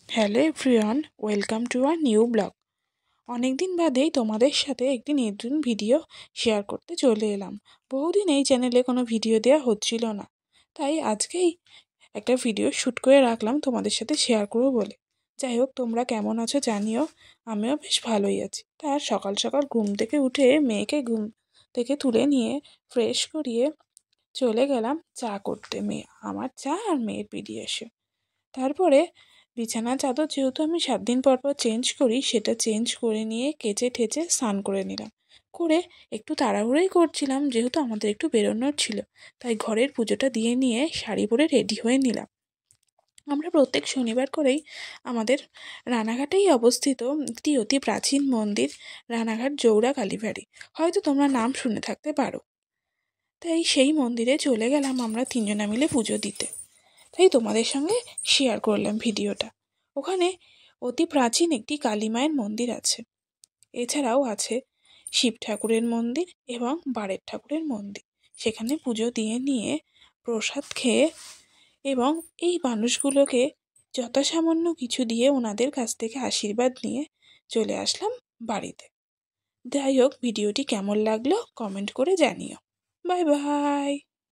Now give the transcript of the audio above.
Hello everyone, welcome to a new blog. অনেক দিন বাদেই তোমাদের সাথে একটি নতুন ভিডিও শেয়ার করতে চলে এলাম। বহুদিন এই চ্যানেলে কোনো ভিডিও দেওয়া হচ্ছিল না, তাই আজকেই একটা ভিডিও শ্যুট করে রাখলাম তোমাদের সাথে শেয়ার করবো বলে। যাই হোক, তোমরা কেমন আছো জানিও। আমিও বেশ ভালোই আছি। তার সকাল সকাল ঘুম থেকে উঠে মেয়েকে ঘুম থেকে তুলে নিয়ে ফ্রেশ করিয়ে চলে গেলাম চা করতে। আমার চা আর মেয়ের পিডিয়াসে। তারপরে বিছানার চাদর যেহেতু আমি 7 দিন পর পর চেঞ্জ করি, সেটা চেঞ্জ করে নিয়ে কেচে ঠেচে স্নান করে নিলাম। করে একটু তাড়াহুড়োই করছিলাম, যেহেতু আমাদের একটু বেরোনোর ছিল, তাই ঘরের পুজোটা দিয়ে নিয়ে শাড়ি পরে রেডি হয়ে নিলাম। আমরা প্রত্যেক শনিবার করেই আমাদের রানাঘাটেই অবস্থিত একটি অতি প্রাচীন মন্দির, রানাঘাট জৌড়া কালীবাড়ি, হয়তো তোমরা নাম শুনে থাকতে পারো। তাই সেই মন্দিরে চলে গেলাম আমরা তিনজনা মিলে পুজো দিতে। তাই তোমাদের সঙ্গে শেয়ার করলাম ভিডিওটা। ওখানে অতি প্রাচীন একটি কালী মায়ের মন্দির আছে। এছাড়াও আছে শিব ঠাকুরের মন্দির এবং বারের ঠাকুরের মন্দির। সেখানে পুজো দিয়ে নিয়ে প্রসাদ খেয়ে এবং এই মানুষগুলোকে যথাসামান্য কিছু দিয়ে ওনাদের কাছ থেকে আশীর্বাদ নিয়ে চলে আসলাম বাড়িতে। যাই হোক, ভিডিওটি কেমন লাগলো কমেন্ট করে জানিও। Bye bye.